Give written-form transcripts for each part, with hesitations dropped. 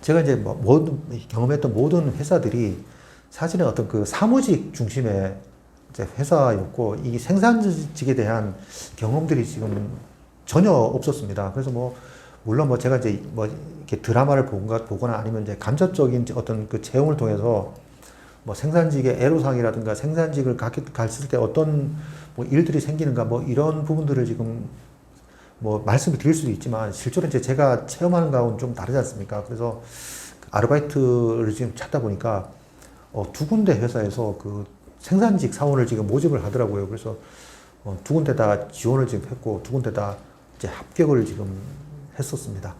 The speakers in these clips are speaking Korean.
제가 이제 뭐 경험했던 모든 회사들이 사실은 어떤 그 사무직 중심의 이제 회사였고, 이 생산직에 대한 경험들이 지금 전혀 없었습니다. 그래서 뭐, 물론 뭐 제가 이제 뭐 이렇게 드라마를 보거나 아니면 이제 간접적인 어떤 그 체험을 통해서 뭐 생산직의 애로사항이라든가 생산직을 갔을 때 어떤 뭐 일들이 생기는가 뭐 이런 부분들을 지금 뭐 말씀을 드릴 수도 있지만, 실제로 이제 제가 체험하는 거하고는 좀 다르지 않습니까? 그래서 아르바이트를 지금 찾다 보니까 두 군데 회사에서 그 생산직 사원을 지금 모집을 하더라고요. 그래서 두 군데 다 지원을 지금 했고, 두 군데 다 이제 합격을 지금 했었습니다.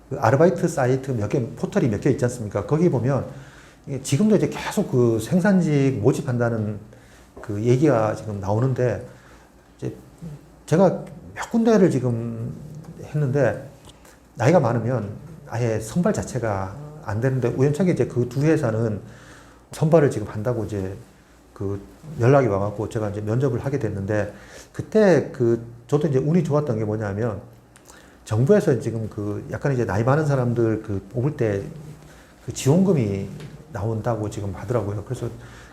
그 아르바이트 사이트 포털이 몇 개 있지 않습니까? 거기 보면 지금도 이제 계속 그 생산직 모집한다는 그 얘기가 지금 나오는데, 이제 제가 몇 군데를 지금 했는데, 나이가 많으면 아예 선발 자체가 안 되는데, 우연찮게 이제 그 두 회사는 선발을 지금 한다고 이제 그 연락이 와갖고 제가 이제 면접을 하게 됐는데, 그때 저도 이제 운이 좋았던 게 뭐냐면, 정부에서 지금 그 약간 이제 나이 많은 사람들 그 뽑을 때 그 지원금이 나온다고 지금 하더라고요. 그래서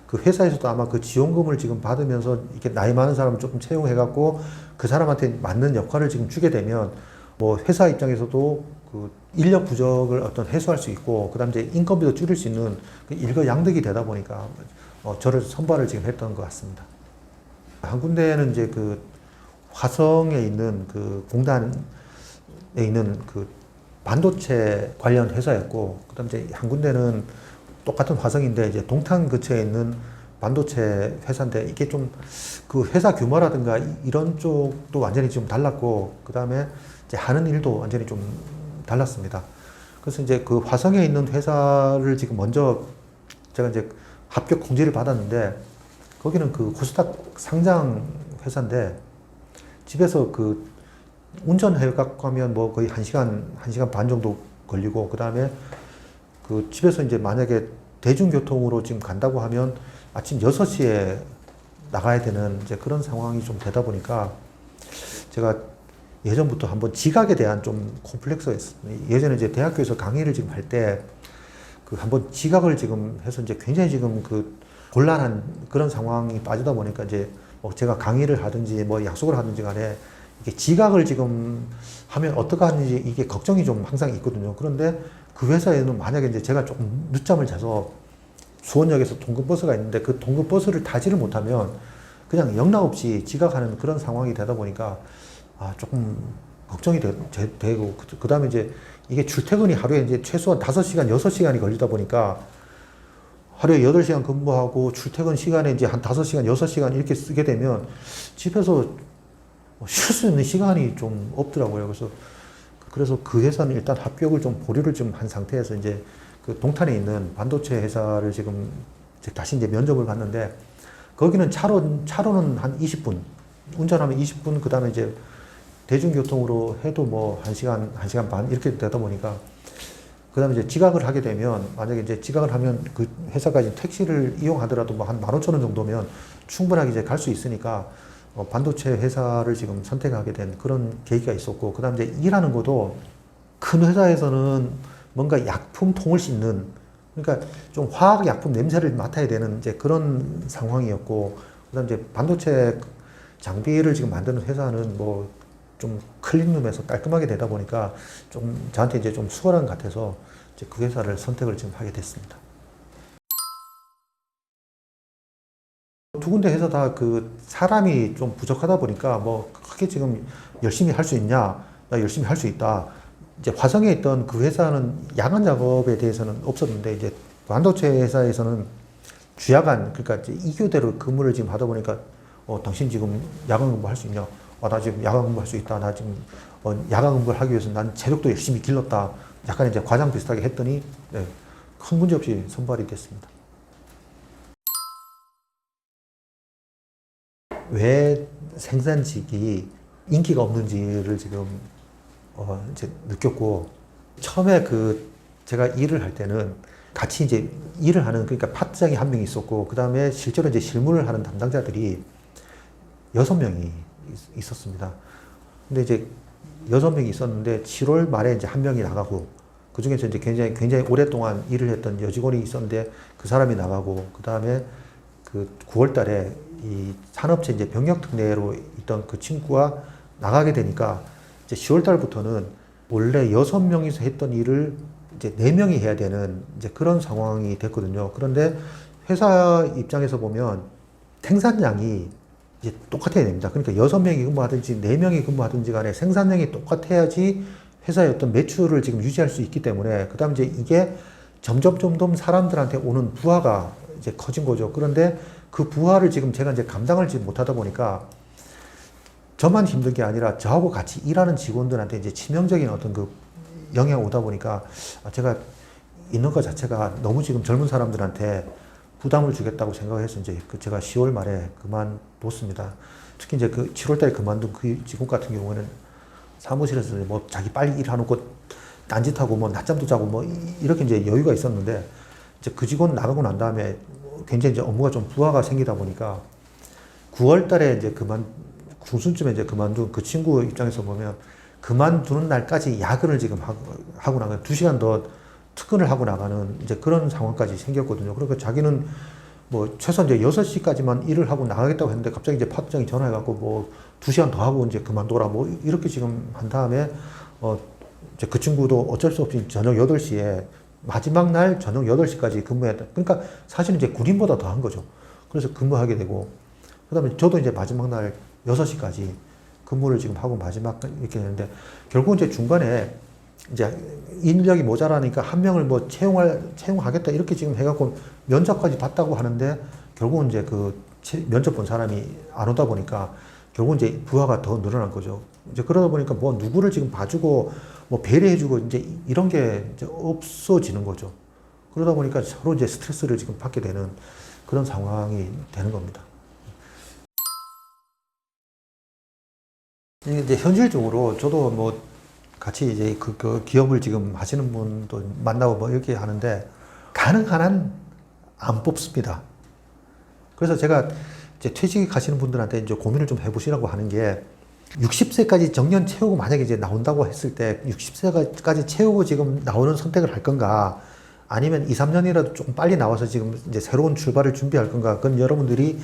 그 회사에서도 아마 그 지원금을 지금 받으면서 이렇게 나이 많은 사람을 조금 채용해갖고 그 사람한테 맞는 역할을 지금 주게 되면, 뭐 회사 입장에서도 그 인력 부족을 어떤 해소할 수 있고, 그 다음 이제 인건비도 줄일 수 있는 그 일거양득이 되다 보니까 저를 선발을 지금 했던 것 같습니다. 한 군데는 이제 그 화성에 있는 그 공단에 있는 그 반도체 관련 회사였고, 그 다음 이제 한 군데는 똑같은 화성인데 이제 동탄 근처에 있는 반도체 회사인데, 이게 좀 그 회사 규모라든가 이런 쪽도 완전히 좀 달랐고, 그 다음에 이제 하는 일도 완전히 좀 달랐습니다. 그래서 이제 그 화성에 있는 회사를 지금 먼저 제가 이제 합격 공지를 받았는데, 거기는 그 코스닥 상장 회사인데, 집에서 그 운전해갖고 하면 뭐 거의 1시간 반 정도 걸리고, 그 다음에 그 집에서 이제 만약에 대중교통으로 지금 간다고 하면 아침 6시에 나가야 되는 이제 그런 상황이 좀 되다 보니까, 제가 예전부터 한번 지각에 대한 좀 콤플렉스가 있었어요. 예전에 이제 대학교에서 강의를 지금 할 때 그 한번 지각을 지금 해서 이제 굉장히 지금 그 곤란한 그런 상황이 빠지다 보니까, 이제 뭐 제가 강의를 하든지 뭐 약속을 하든지 간에 이게 지각을 지금 하면 어떻게 하는지 이게 걱정이 좀 항상 있거든요. 그런데 그 회사에는 만약에 이제 제가 조금 늦잠을 자서 수원역에서 동근버스가 있는데 그 동근버스를 타지를 못하면 그냥 영락 없이 지각하는 그런 상황이 되다 보니까 조금 걱정이 되고, 그 다음에 이제 이게 출퇴근이 하루에 이제 최소한 5시간, 6시간이 걸리다 보니까 하루에 8시간 근무하고 출퇴근 시간에 이제 한 5시간, 6시간 이렇게 쓰게 되면 집에서 쉴 수 있는 시간이 좀 없더라고요. 그래서 그 회사는 일단 합격을 좀 보류를 좀 한 상태에서 이제 그 동탄에 있는 반도체 회사를 지금 다시 이제 면접을 봤는데, 거기는 차로는 한 20분, 운전하면 20분, 그 다음에 이제 대중교통으로 해도 뭐 1시간, 1시간 반 이렇게 되다 보니까, 그 다음에 이제 지각을 하게 되면, 만약에 이제 지각을 하면 그 회사까지 택시를 이용하더라도 뭐 한 15,000원 정도면 충분하게 이제 갈 수 있으니까 반도체 회사를 지금 선택하게 된 그런 계기가 있었고, 그 다음에 이제 일하는 것도 큰 회사에서는 뭔가 약품통을 싣는, 그러니까 좀 화학약품 냄새를 맡아야 되는 이제 그런 상황이었고, 그 다음에 이제 반도체 장비를 지금 만드는 회사는 뭐 좀 클린룸에서 깔끔하게 되다 보니까 좀 저한테 이제 좀 수월한 것 같아서 이제 그 회사를 선택을 지금 하게 됐습니다. 두 군데 회사 다 그 사람이 좀 부족하다 보니까 뭐 크게 지금 열심히 할 수 있냐, 나 열심히 할 수 있다. 이제 화성에 있던 그 회사는 야간 작업에 대해서는 없었는데, 이제 반도체 회사에서는 주야간, 그러니까 이제 2교대로 근무를 지금 하다 보니까 당신 지금 야간 근무 할 수 있냐? 나 지금 야간 근무 할 수 있다. 나 지금 야간 근무를 하기 위해서 난 체력도 열심히 길렀다. 약간 이제 과장 비슷하게 했더니 네, 큰 문제 없이 선발이 됐습니다. 왜 생산직이 인기가 없는지를 지금 이제 느꼈고, 처음에 제가 일을 할 때는 같이 이제 일을 하는, 그러니까 파트장이 한 명 있었고, 그 다음에 실제로 이제 실무를 하는 담당자들이 6명이 있었습니다. 근데 이제 6명이 있었는데 7월 말에 이제 한 명이 나가고, 그 중에서 이제 굉장히 오랫동안 일을 했던 여직원이 있었는데 그 사람이 나가고, 그 다음에 그 9월 달에 이 산업체 이제 병역 특례로 있던 그 친구가 나가게 되니까 이제 10월 달부터는 원래 6명이서 했던 일을 이제 4명이 해야 되는 이제 그런 상황이 됐거든요. 그런데 회사 입장에서 보면 생산량이 이제 똑같아야 됩니다. 그러니까 6명이 근무하든지 4명이 근무하든지 간에 생산량이 똑같아야지 회사의 어떤 매출을 지금 유지할 수 있기 때문에, 그 다음 이제 이게 점점 사람들한테 오는 부하가 이제 커진 거죠. 그런데 그 부하를 지금 제가 이제 감당을 못하다 보니까 저만 힘든 게 아니라 저하고 같이 일하는 직원들한테 이제 치명적인 어떤 그 영향이 오다 보니까 제가 있는 것 자체가 너무 지금 젊은 사람들한테 부담을 주겠다고 생각을 해서 이제 제가 10월 말에 그만뒀습니다. 특히 이제 그 7월 달에 그만둔 그 직원 같은 경우에는 사무실에서 뭐 자기 빨리 일하놓고 딴짓하고 뭐 낮잠도 자고 뭐 이렇게 이제 여유가 있었는데, 이제 그 직원 나가고 난 다음에 굉장히 이제 업무가 좀 부하가 생기다 보니까 9월 달에 이제 중순쯤에 이제 그만둔 그 친구 입장에서 보면 그만두는 날까지 야근을 지금 하고 나가는 2시간 더 특근을 하고 나가는 이제 그런 상황까지 생겼거든요. 그러니까 자기는 뭐 최소 이제 6시까지만 일을 하고 나가겠다고 했는데 갑자기 이제 파트장이 전화해갖고 뭐 2시간 더 하고 이제 그만둬라 뭐 이렇게 지금 한 다음에 이제 그 친구도 어쩔 수 없이 저녁 8시에 마지막 날 저녁 8시까지 근무했다. 그러니까 사실은 이제 군인보다 더 한 거죠. 그래서 근무하게 되고, 그 다음에 저도 이제 마지막 날 6시까지 근무를 지금 하고 마지막 이렇게 했는데, 결국 이제 중간에 이제 인력이 모자라니까 한 명을 뭐 채용하겠다 이렇게 지금 해갖고 면접까지 봤다고 하는데, 결국은 이제 그 면접 본 사람이 안 오다 보니까 결국은 이제 부하가 더 늘어난 거죠. 이제 그러다 보니까 뭐 누구를 지금 봐주고 뭐 배려해주고 이제 이런 게 이제 없어지는 거죠. 그러다 보니까 서로 이제 스트레스를 지금 받게 되는 그런 상황이 되는 겁니다. 이제 현실적으로 저도 뭐 같이 이제 그 기업을 지금 하시는 분도 만나고 뭐 이렇게 하는데 가능한 한 안 뽑습니다. 그래서 제가 이제 퇴직하시는 분들한테 이제 고민을 좀 해보시라고 하는 게, 60세까지 정년 채우고 만약에 이제 나온다고 했을 때 60세까지 채우고 지금 나오는 선택을 할 건가, 아니면 2, 3년이라도 조금 빨리 나와서 지금 이제 새로운 출발을 준비할 건가, 그건 여러분들이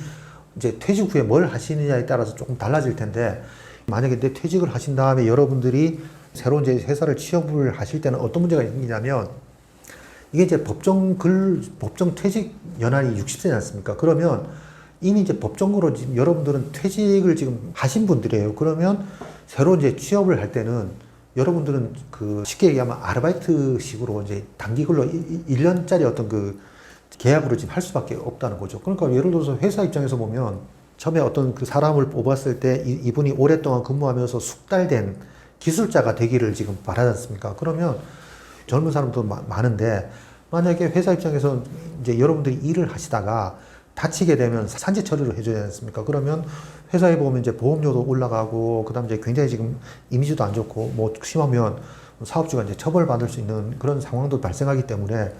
이제 퇴직 후에 뭘 하시느냐에 따라서 조금 달라질 텐데, 만약에 내 퇴직을 하신 다음에 여러분들이 새로운 이제 회사를 취업을 하실 때는 어떤 문제가 생기냐면, 이게 이제 법정 퇴직 연한이 60세지 않습니까? 그러면 이미 이제 법정으로 지금 여러분들은 퇴직을 지금 하신 분들이에요. 그러면 새로 이제 취업을 할 때는 여러분들은 그 쉽게 얘기하면 아르바이트식으로 이제 단기근로 1년짜리 어떤 그 계약으로 지금 할 수밖에 없다는 거죠. 그러니까 예를 들어서 회사 입장에서 보면 처음에 어떤 그 사람을 뽑았을 때 이분이 오랫동안 근무하면서 숙달된 기술자가 되기를 지금 바라지 않습니까? 그러면 젊은 사람도 많은데, 만약에 회사 입장에서 이제 여러분들이 일을 하시다가 다치게 되면 산재 처리를 해줘야 되지 않습니까? 그러면 회사에 보면 이제 보험료도 올라가고, 그 다음에 이제 굉장히 지금 이미지도 안 좋고, 뭐 심하면 사업주가 이제 처벌받을 수 있는 그런 상황도 발생하기 때문에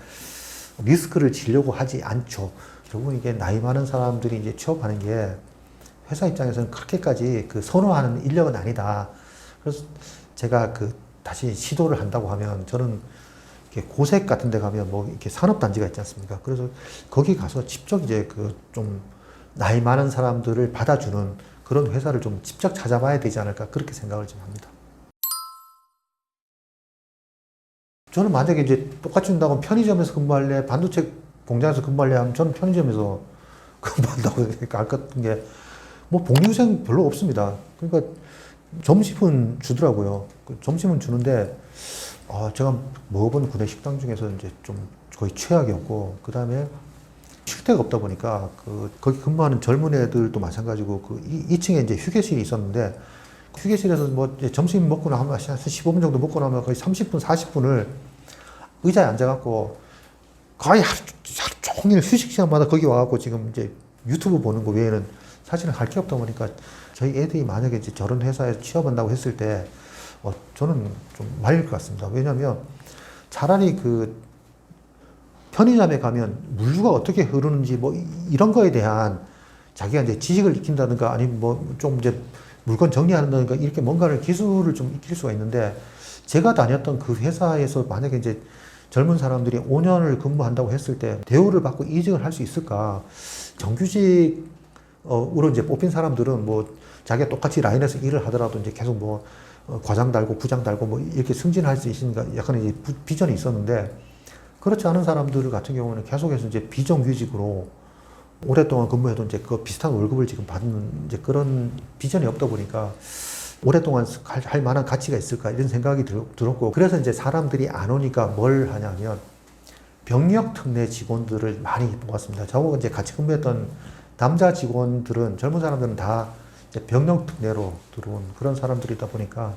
리스크를 지려고 하지 않죠. 결국은 이게 나이 많은 사람들이 이제 취업하는 게 회사 입장에서는 그렇게까지 그 선호하는 인력은 아니다. 그래서 제가 다시 시도를 한다고 하면, 저는 이렇게 고색 같은 데 가면 뭐 이렇게 산업단지가 있지 않습니까? 그래서 거기 가서 직접 이제 좀 나이 많은 사람들을 받아주는 그런 회사를 좀 직접 찾아봐야 되지 않을까, 그렇게 생각을 좀 합니다. 저는 만약에 이제 똑같이 준다고 편의점에서 근무할래, 반도체 공장에서 근무할래 하면 저는 편의점에서 근무한다고 생각할 것 같은 게, 뭐 복리후생 별로 없습니다. 그러니까 점심은 주더라고요. 점심은 주는데, 제가 먹어본 군내 식당 중에서 이제 좀 거의 최악이었고, 그 다음에 쉴 데가 없다 보니까 거기 근무하는 젊은 애들도 마찬가지고, 2층에 이제 휴게실이 있었는데, 휴게실에서 뭐 점심 먹고 나면 한 15분 정도 먹고 나면 거의 30분, 40분을 의자에 앉아갖고 거의 하루 종일 휴식 시간마다 거기 와갖고 지금 이제 유튜브 보는 거 외에는 사실은 할 게 없다 보니까, 저희 애들이 만약에 이제 저런 회사에 취업한다고 했을 때 저는 좀 말릴 것 같습니다. 왜냐하면 차라리 편의점에 가면 물류가 어떻게 흐르는지 뭐 이런 거에 대한 자기가 이제 지식을 익힌다든가, 아니면 뭐 좀 이제 물건 정리한다든가, 이렇게 뭔가를 기술을 좀 익힐 수가 있는데, 제가 다녔던 그 회사에서 만약에 이제 젊은 사람들이 5년을 근무한다고 했을 때 대우를 받고 이직을 할 수 있을까? 정규직으로 이제 뽑힌 사람들은 뭐 자기가 똑같이 라인에서 일을 하더라도 이제 계속 뭐 과장 달고 부장 달고 뭐 이렇게 승진할 수 있으니까 약간 이제 비전이 있었는데 그렇지 않은 사람들 같은 경우는 계속해서 이제 비정규직으로 오랫동안 근무해도 이제 그 비슷한 월급을 지금 받는 이제 그런 비전이 없다 보니까 오랫동안 할 만한 가치가 있을까 이런 생각이 들었고 그래서 이제 사람들이 안 오니까 뭘 하냐면 병력 특례 직원들을 많이 뽑았습니다. 저하고 이제 같이 근무했던 남자 직원들은 젊은 사람들은 다 이제 병력 특례로 들어온 그런 사람들이다 보니까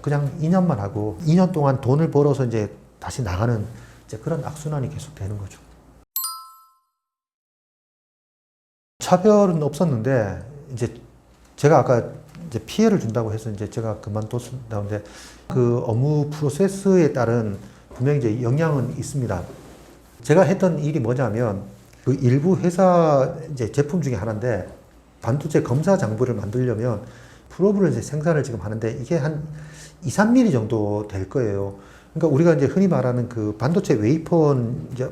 그냥 2년만 하고 2년 동안 돈을 벌어서 이제 다시 나가는 이제 그런 악순환이 계속 되는 거죠. 차별은 없었는데 이제 제가 아까 이제 피해를 준다고 해서 이제 제가 그만뒀다는데 그 업무 프로세스에 따른 분명히 이제 영향은 있습니다. 제가 했던 일이 뭐냐면 그 일부 회사 이제 제품 중에 하나인데 반도체 검사 장부를 만들려면 프로브를 이제 생산을 지금 하는데 이게 한 2, 3mm 정도 될 거예요. 그러니까 우리가 이제 흔히 말하는 그 반도체 웨이퍼는 이제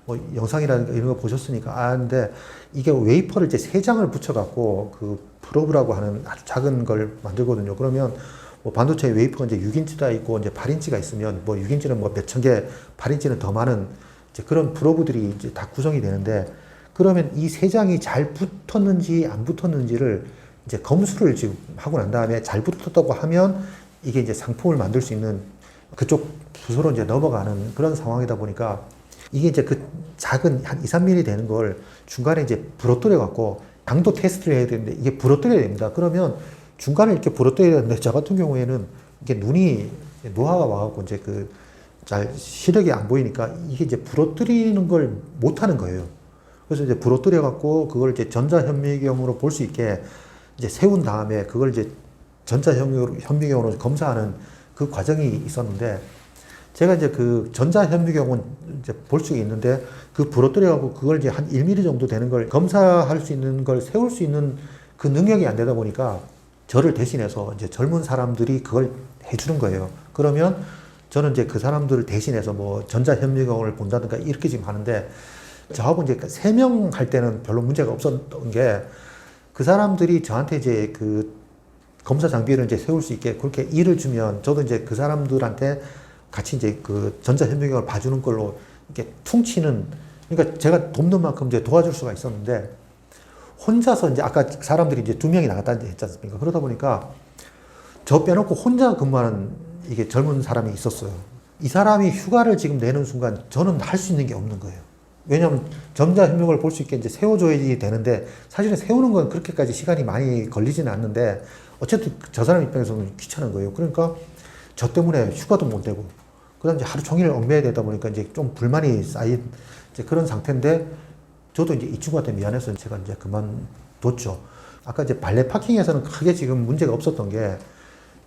뭐 영상이라든가 이런 거 보셨으니까 아는데 이게 웨이퍼를 이제 3장을 붙여갖고 그 프로브라고 하는 아주 작은 걸 만들거든요. 그러면 뭐 반도체 웨이퍼가 이제 6인치가 있고 이제 8인치가 있으면 뭐 6인치는 뭐 몇천 개, 8인치는 더 많은 이제 그런 프로브들이 이제 다 구성이 되는데 그러면 이 3장이 잘 붙었는지 안 붙었는지를 이제 검수를 지금 하고 난 다음에 잘 붙었다고 하면 이게 이제 상품을 만들 수 있는 그쪽 부서로 이제 넘어가는 그런 상황이다 보니까 이게 이제 그 작은 한 2, 3mm 되는 걸 중간에 이제 부러뜨려 갖고 강도 테스트를 해야 되는데 이게 부러뜨려야 됩니다. 그러면 중간에 이렇게 부러뜨려야 되는데 저 같은 경우에는 이게 눈이 노화가 와갖고 이제 그 잘 시력이 안 보이니까 이게 이제 부러뜨리는 걸 못 하는 거예요. 그래서 이제 부러뜨려 갖고 그걸 이제 전자현미경으로 볼 수 있게 이제 세운 다음에 그걸 이제 전자현미경으로 검사하는 그 과정이 있었는데 제가 이제 그 전자현미경은 이제 볼 수 있는데 그 부러뜨려갖고 그걸 이제 한 1mm 정도 되는 걸 검사할 수 있는 걸 세울 수 있는 그 능력이 안 되다 보니까 저를 대신해서 이제 젊은 사람들이 그걸 해주는 거예요. 그러면 저는 이제 그 사람들을 대신해서 뭐 전자현미경을 본다든가 이렇게 지금 하는데 저하고 이제 3명 할 때는 별로 문제가 없었던 게 그 사람들이 저한테 이제 그 검사 장비를 이제 세울 수 있게 그렇게 일을 주면 저도 이제 그 사람들한테 같이 이제 그 전자현미경을 봐주는 걸로 이렇게 퉁치는 그러니까 제가 돕는 만큼 이제 도와줄 수가 있었는데 혼자서 이제 아까 사람들이 이제 2명이 나갔다 했지 않습니까? 그러다 보니까 저 빼놓고 혼자 근무하는 이게 젊은 사람이 있었어요. 이 사람이 휴가를 지금 내는 순간 저는 할 수 있는 게 없는 거예요. 왜냐하면 전자현미경을 볼 수 있게 이제 세워줘야지 되는데 사실은 세우는 건 그렇게까지 시간이 많이 걸리지는 않는데 어쨌든 저 사람 입장에서는 귀찮은 거예요. 그러니까 저 때문에 휴가도 못 내고 그다음 이제 하루 종일 얽매야 되다 보니까 이제 좀 불만이 쌓인 이제 그런 상태인데 저도 이제 이 친구한테 미안해서 제가 이제 그만뒀죠. 아까 이제 발레 파킹에서는 크게 지금 문제가 없었던 게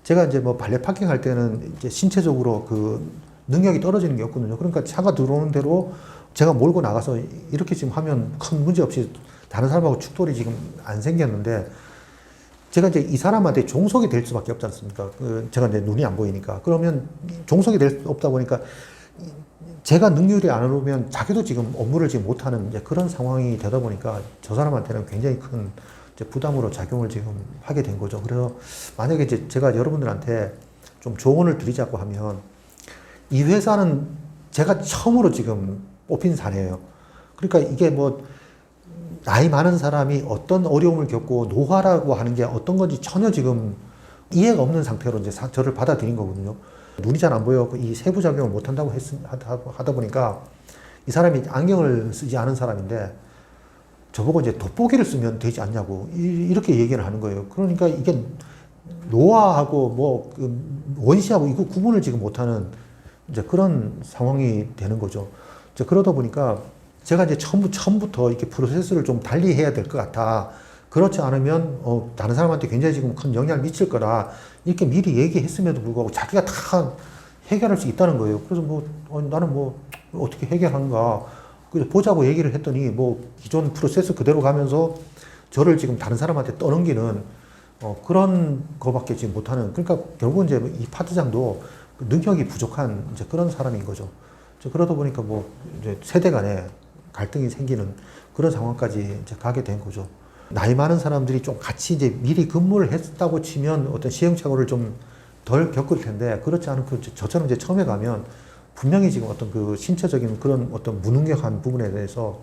제가 이제 뭐 발레 파킹 할 때는 이제 신체적으로 그 능력이 떨어지는 게 없거든요. 그러니까 차가 들어오는 대로 제가 몰고 나가서 이렇게 지금 하면 큰 문제 없이 다른 사람하고 충돌이 지금 안 생겼는데 제가 이제 이 사람한테 종속이 될 수밖에 없지 않습니까? 제가 이제 눈이 안 보이니까. 그러면 종속이 될 수 없다 보니까 제가 능률이 안 오르면 자기도 지금 업무를 지금 못하는 이제 그런 상황이 되다 보니까 저 사람한테는 굉장히 큰 이제 부담으로 작용을 지금 하게 된 거죠. 그래서 만약에 이제 제가 여러분들한테 좀 조언을 드리자고 하면 이 회사는 제가 처음으로 지금 뽑힌 사례예요. 그러니까 이게 뭐 나이 많은 사람이 어떤 어려움을 겪고 노화라고 하는 게 어떤 건지 전혀 지금 이해가 없는 상태로 이제 저를 받아들인 거거든요. 눈이 잘 안 보여 이 세부 작용을 못 한다고 하다 보니까 이 사람이 안경을 쓰지 않은 사람인데 저보고 이제 돋보기를 쓰면 되지 않냐고 이렇게 얘기를 하는 거예요. 그러니까 이게 노화하고 뭐 원시하고 이거 구분을 지금 못하는 이제 그런 상황이 되는 거죠. 이제 그러다 보니까 제가 이제 처음부터 이렇게 프로세스를 좀 달리 해야 될 것 같아. 그렇지 않으면 다른 사람한테 굉장히 지금 큰 영향을 미칠 거라 이렇게 미리 얘기했음에도 불구하고 자기가 다 해결할 수 있다는 거예요. 그래서 뭐 나는 뭐 어떻게 해결하는가 그래서 보자고 얘기를 했더니 뭐 기존 프로세스 그대로 가면서 저를 지금 다른 사람한테 떠넘기는 그런 거밖에 지금 못하는, 그러니까 결국은 이제 이 파트장도 능력이 부족한 이제 그런 사람인 거죠. 그러다 보니까 뭐 이제 세대 간에 갈등이 생기는 그런 상황까지 이제 가게 된 거죠. 나이 많은 사람들이 좀 같이 이제 미리 근무를 했다고 치면 어떤 시행착오를 좀 덜 겪을 텐데, 그렇지 않고 저처럼 이제 처음에 가면 분명히 지금 어떤 그 신체적인 그런 어떤 무능력한 부분에 대해서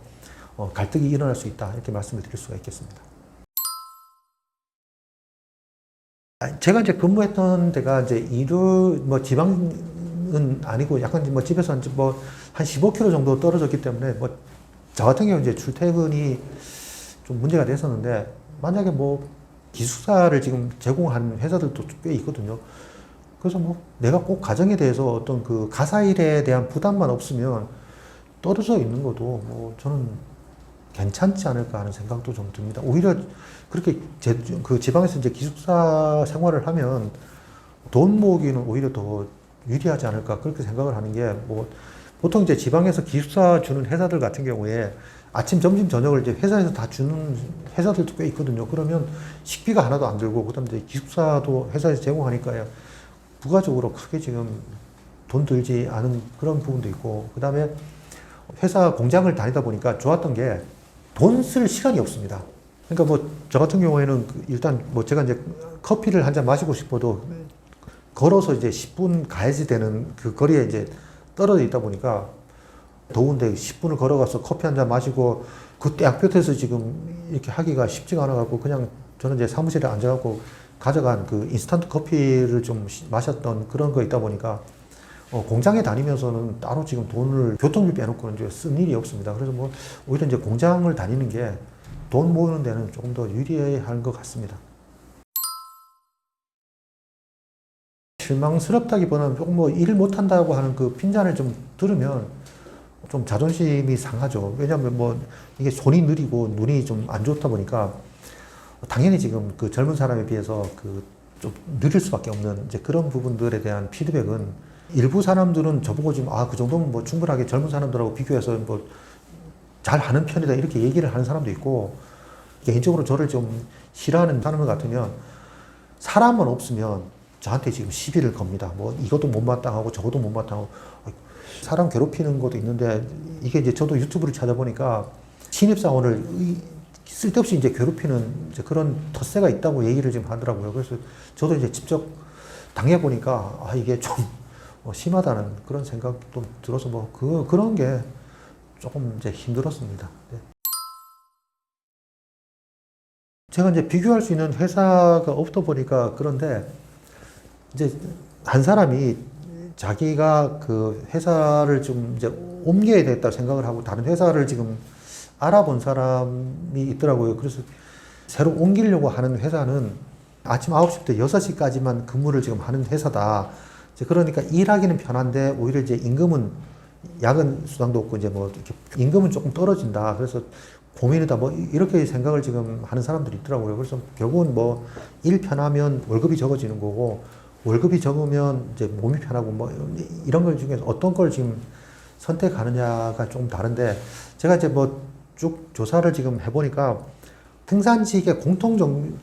갈등이 일어날 수 있다, 이렇게 말씀을 드릴 수가 있겠습니다. 제가 이제 근무했던 데가 이제 뭐 지방은 아니고 약간 뭐 집에서 한 15km 정도 떨어졌기 때문에 뭐 저 같은 경우 이제 출퇴근이 좀 문제가 됐었는데, 만약에 뭐 기숙사를 지금 제공하는 회사들도 꽤 있거든요. 그래서 뭐 내가 꼭 가정에 대해서 어떤 그 가사일에 대한 부담만 없으면 떨어져 있는 것도 뭐 저는 괜찮지 않을까 하는 생각도 좀 듭니다. 오히려 그렇게 그 지방에서 이제 기숙사 생활을 하면 돈 모으기는 오히려 더 유리하지 않을까, 그렇게 생각을 하는 게, 뭐 보통 이제 지방에서 기숙사 주는 회사들 같은 경우에 아침, 점심, 저녁을 이제 회사에서 다 주는 회사들도 꽤 있거든요. 그러면 식비가 하나도 안 들고, 그 다음에 이제 기숙사도 회사에서 제공하니까 부가적으로 크게 지금 돈 들지 않은 그런 부분도 있고, 그 다음에 회사 공장을 다니다 보니까 좋았던 게 돈 쓸 시간이 없습니다. 그러니까 뭐 저 같은 경우에는 일단 뭐 제가 이제 커피를 한 잔 마시고 싶어도 걸어서 이제 10분 가야지 되는 그 거리에 이제 떨어져 있다 보니까, 더운데 10분을 걸어가서 커피 한 잔 마시고 그 땡볕에서 지금 이렇게 하기가 쉽지가 않아갖고, 그냥 저는 이제 사무실에 앉아갖고 가져간 그 인스턴트 커피를 좀 마셨던 그런 거 있다 보니까, 공장에 다니면서는 따로 지금 돈을 교통비 빼놓고는 이제 쓴 일이 없습니다. 그래서 뭐 오히려 이제 공장을 다니는 게 돈 모으는 데는 조금 더 유리한 것 같습니다. 실망스럽다기보다는 조금 뭐 일 못한다고 하는 그 핀잔을 좀 들으면 좀 자존심이 상하죠. 왜냐하면 뭐 이게 손이 느리고 눈이 좀 안 좋다 보니까 당연히 지금 그 젊은 사람에 비해서 그 좀 느릴 수밖에 없는 이제 그런 부분들에 대한 피드백은, 일부 사람들은 저보고 지금 그 정도면 뭐 충분하게 젊은 사람들하고 비교해서 뭐 잘하는 편이다, 이렇게 얘기를 하는 사람도 있고, 개인적으로 저를 좀 싫어하는 사람 같으면 사람만 없으면 저한테 지금 시비를 겁니다. 뭐 이것도 못마땅하고 저것도 못마땅하고. 사람 괴롭히는 것도 있는데, 이게 이제 저도 유튜브를 찾아보니까 신입사원을 쓸데없이 이제 괴롭히는 이제 그런 텃세가 있다고 얘기를 지금 하더라고요. 그래서 저도 이제 직접 당해보니까 이게 좀 심하다는 그런 생각도 들어서 뭐 그런 게 조금 이제 힘들었습니다. 네. 제가 이제 비교할 수 있는 회사가 없다 보니까 그런데, 이제 한 사람이 자기가 그 회사를 좀 이제 옮겨야 되겠다 생각을 하고 다른 회사를 지금 알아본 사람이 있더라고요. 그래서 새로 옮기려고 하는 회사는 아침 9시부터 6시까지만 근무를 지금 하는 회사다. 이제 그러니까 일하기는 편한데 오히려 이제 임금은 야근 수당도 없고 이제 뭐 이렇게 임금은 조금 떨어진다. 그래서 고민이다. 뭐 이렇게 생각을 지금 하는 사람들이 있더라고요. 그래서 결국은 뭐 일 편하면 월급이 적어지는 거고, 월급이 적으면 이제 몸이 편하고 뭐 이런 걸 중에서 어떤 걸 지금 선택하느냐가 좀 다른데, 제가 이제 뭐 쭉 조사를 지금 해보니까 생산직의 공통적인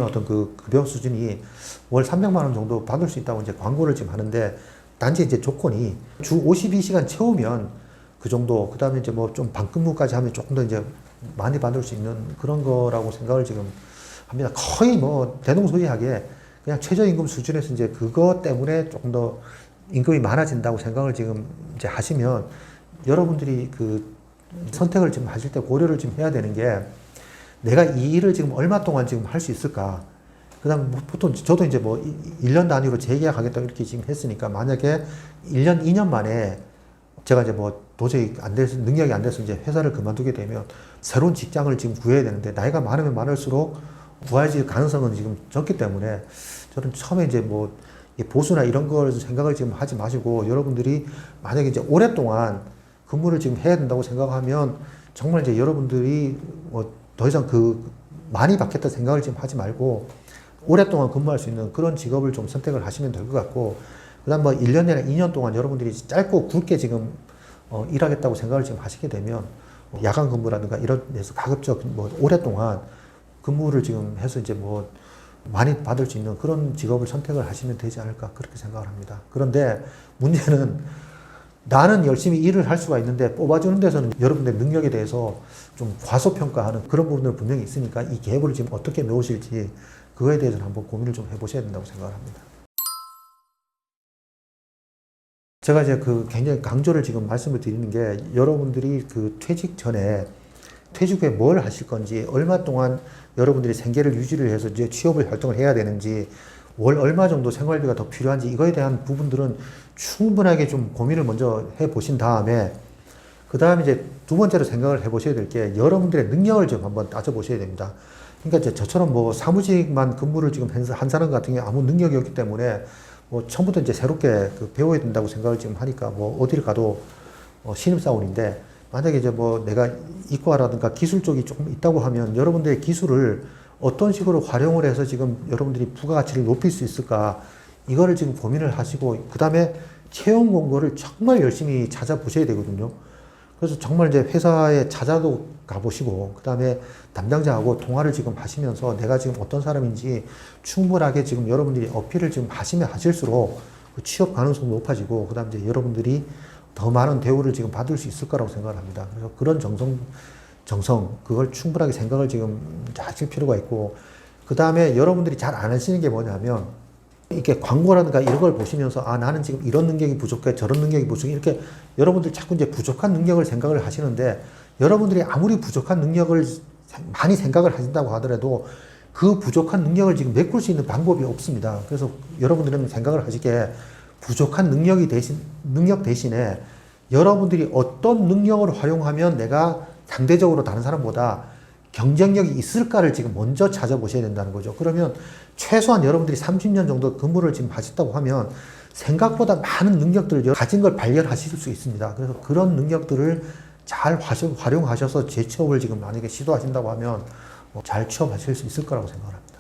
어떤 그 급여 수준이 월 300만 원 정도 받을 수 있다고 이제 광고를 지금 하는데, 단지 이제 조건이 주 52시간 채우면 그 정도, 그 다음에 이제 뭐 좀 반근무까지 하면 조금 더 이제 많이 받을 수 있는 그런 거라고 생각을 지금 합니다. 거의 뭐 대동소이하게 그냥 최저임금 수준에서 이제 그것 때문에 조금 더 임금이 많아진다고 생각을 지금 이제 하시면, 여러분들이 그 선택을 지금 하실 때 고려를 좀 해야 되는 게, 내가 이 일을 지금 얼마 동안 지금 할 수 있을까? 그 다음 뭐 보통 저도 이제 뭐 1년 단위로 재계약하겠다 이렇게 지금 했으니까, 만약에 1년, 2년 만에 제가 이제 뭐 도저히 안 돼서, 능력이 안 돼서 이제 회사를 그만두게 되면 새로운 직장을 지금 구해야 되는데, 나이가 많으면 많을수록 구할 가능성은 지금 적기 때문에, 저는 처음에 이제 뭐 보수나 이런 걸 생각을 지금 하지 마시고, 여러분들이 만약에 이제 오랫동안 근무를 지금 해야 된다고 생각하면, 정말 이제 여러분들이 뭐 더 이상 그 많이 받겠다 생각을 지금 하지 말고, 오랫동안 근무할 수 있는 그런 직업을 좀 선택을 하시면 될 것 같고, 그 다음 뭐 1년이나 2년 동안 여러분들이 짧고 굵게 지금 일하겠다고 생각을 지금 하시게 되면, 야간 근무라든가 이런 데서 가급적 뭐 오랫동안 근무를 지금 해서 이제 뭐 많이 받을 수 있는 그런 직업을 선택을 하시면 되지 않을까 그렇게 생각을 합니다. 그런데 문제는 나는 열심히 일을 할 수가 있는데 뽑아주는 데서는 여러분들의 능력에 대해서 좀 과소평가하는 그런 부분들 분명히 있으니까 이 갭을 지금 어떻게 메우실지 그거에 대해서는 한번 고민을 좀 해보셔야 된다고 생각을 합니다. 제가 이제 그 굉장히 강조를 지금 말씀을 드리는 게 여러분들이 그 퇴직 전에 퇴직 후에 뭘 하실 건지 얼마 동안 여러분들이 생계를 유지를 해서 이제 취업을 활동을 해야 되는지 월 얼마 정도 생활비가 더 필요한지 이거에 대한 부분들은 충분하게 좀 고민을 먼저 해 보신 다음에 그 다음에 이제 두 번째로 생각을 해 보셔야 될 게 여러분들의 능력을 좀 한번 따져 보셔야 됩니다. 그러니까 이제 저처럼 뭐 사무직만 근무를 지금 한 사람 같은 경우 아무 능력이 없기 때문에 뭐 처음부터 이제 새롭게 그 배워야 된다고 생각을 지금 하니까 뭐 어디를 가도 신입사원인데 만약에 이제 뭐 내가 이과라든가 기술 쪽이 조금 있다고 하면 여러분들의 기술을 어떤 식으로 활용을 해서 지금 여러분들이 부가가치를 높일 수 있을까 이거를 지금 고민을 하시고 그 다음에 채용 공고를 정말 열심히 찾아보셔야 되거든요. 그래서 정말 이제 회사에 찾아도 가보시고 그 다음에 담당자하고 통화를 지금 하시면서 내가 지금 어떤 사람인지 충분하게 지금 여러분들이 어필을 지금 하시면 하실수록 그 취업 가능성이 높아지고 그 다음에 이제 여러분들이 더 많은 대우를 지금 받을 수 있을 거라고 생각을 합니다. 그래서 그런 정성, 그걸 충분하게 생각을 지금 하실 필요가 있고, 그 다음에 여러분들이 잘 안 하시는 게 뭐냐면, 이렇게 광고라든가 이런 걸 보시면서, 아, 나는 지금 이런 능력이 부족해, 저런 능력이 부족해, 이렇게 여러분들이 자꾸 이제 부족한 능력을 생각을 하시는데, 여러분들이 아무리 부족한 능력을 많이 생각을 하신다고 하더라도, 그 부족한 능력을 지금 메꿀 수 있는 방법이 없습니다. 그래서 여러분들은 생각을 하시기에, 부족한 능력 대신에 여러분들이 어떤 능력을 활용하면 내가 상대적으로 다른 사람보다 경쟁력이 있을까를 지금 먼저 찾아보셔야 된다는 거죠. 그러면 최소한 여러분들이 30년 정도 근무를 지금 하셨다고 하면 생각보다 많은 능력들을 가진 걸 발견하실 수 있습니다. 그래서 그런 능력들을 잘 활용하셔서 재취업을 지금 만약에 시도하신다고 하면 잘 취업하실 수 있을 거라고 생각을 합니다.